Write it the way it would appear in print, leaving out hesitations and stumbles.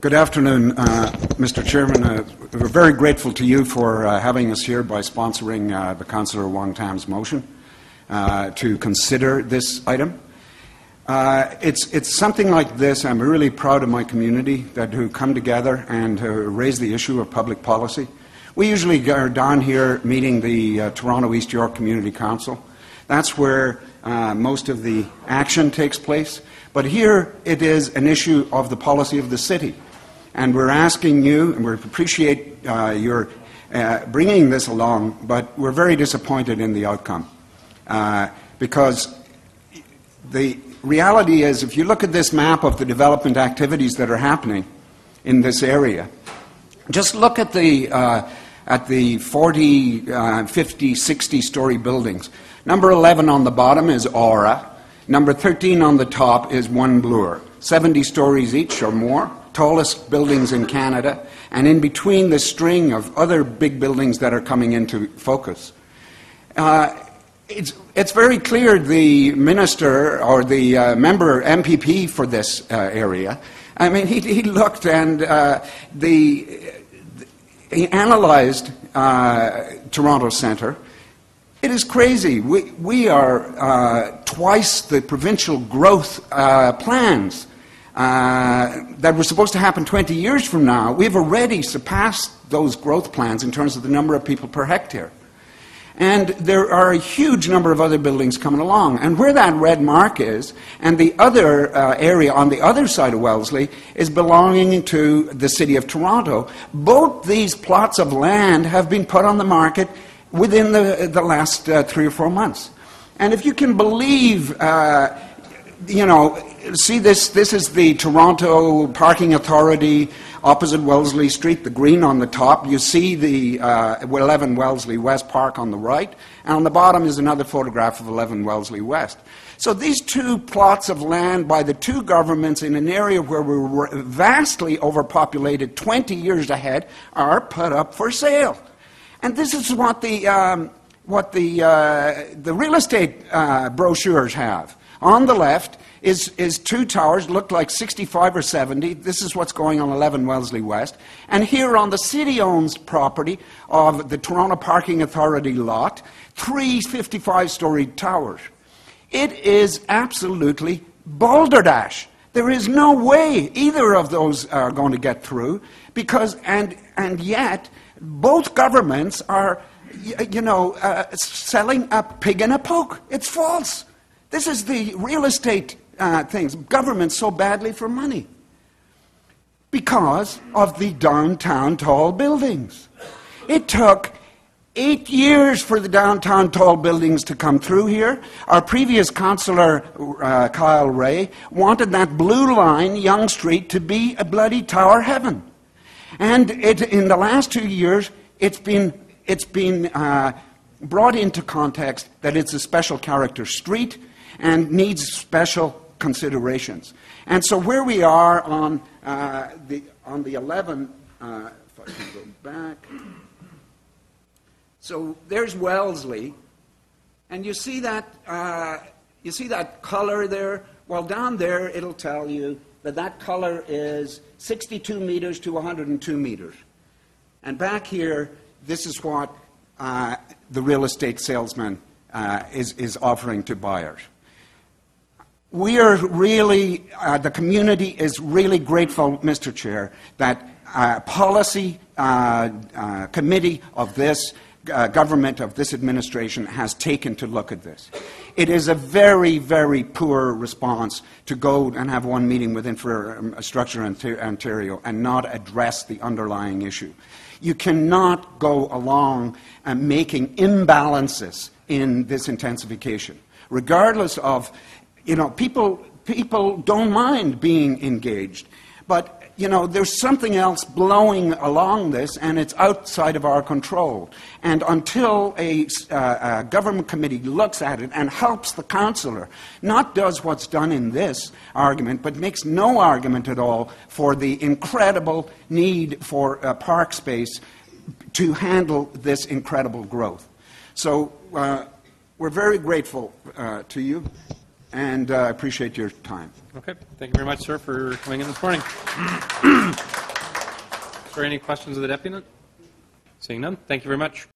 Good afternoon, Mr. Chairman. We're very grateful to you for having us here by sponsoring the Councillor Wong Tam's motion to consider this item. It's something like this. I'm really proud of my community who come together and raise the issue of public policy. We usually are down here meeting the Toronto East York Community Council. That's where most of the action takes place. But here it is an issue of the policy of the city. And we're asking you, and we appreciate your bringing this along, but we're very disappointed in the outcome. Because the reality is, if you look at this map of the development activities that are happening in this area, just look at the 40, 50, 60-story buildings. Number 11 on the bottom is Aura. Number 13 on the top is One Bloor. 70 stories each or more. Tallest buildings in Canada, and in between the string of other big buildings that are coming into focus. It's very clear the minister or the member MPP for this area, I mean, he looked and he analyzed Toronto Centre. It is crazy. We are twice the provincial growth plans that were supposed to happen 20 years from now. We've already surpassed those growth plans in terms of the number of people per hectare. And there are a huge number of other buildings coming along. And where that red mark is, and the other area on the other side of Wellesley, is belonging to the City of Toronto. Both these plots of land have been put on the market within the last 3 or 4 months. And if you can believe, see this is the Toronto Parking Authority opposite Wellesley Street, the green on the top. You see the 11 Wellesley West Park on the right, and on the bottom is another photograph of 11 Wellesley West. So these two plots of land by the two governments in an area where we were vastly overpopulated 20 years ahead are put up for sale. And this is what the real estate brochures have. On the left is two towers, look like 65 or 70. This is what's going on 11 Wellesley West. And here on the city-owned property of the Toronto Parking Authority lot, 3 55-story towers. It is absolutely balderdash. There is no way either of those are going to get through, because, and yet, both governments are, selling a pig in a poke. It's false. This is the real estate things. Government so badly for money because of the downtown tall buildings. It took 8 years for the downtown tall buildings to come through here. Our previous councillor, Kyle Ray, wanted that blue line, Yonge Street, to be a bloody tower heaven. And in the last 2 years, it's been brought into context that it's a special character street and needs special considerations. And so where we are on the 11, if I can go back. So there's Wellesley, and you see that color there. Well, down there it'll tell you that color is 62 meters to 102 meters. And back here, this is what the real estate salesman is offering to buyers. We are really, the community is really grateful, Mr. Chair, that policy committee of this government, of this administration, has taken to look at this. It is a very, very poor response to go and have one meeting with Infrastructure Ontario and not address the underlying issue. You cannot go along and making imbalances in this intensification, regardless of, people don't mind being engaged, but there's something else blowing along this, and it's outside of our control. And until a government committee looks at it and helps the councillor, not does what's done in this argument, but makes no argument at all for the incredible need for park space to handle this incredible growth. So we're very grateful to you. and I appreciate your time. Okay. Thank you very much, sir, for coming in this morning. Is there any questions of the deputy? Seeing none, thank you very much.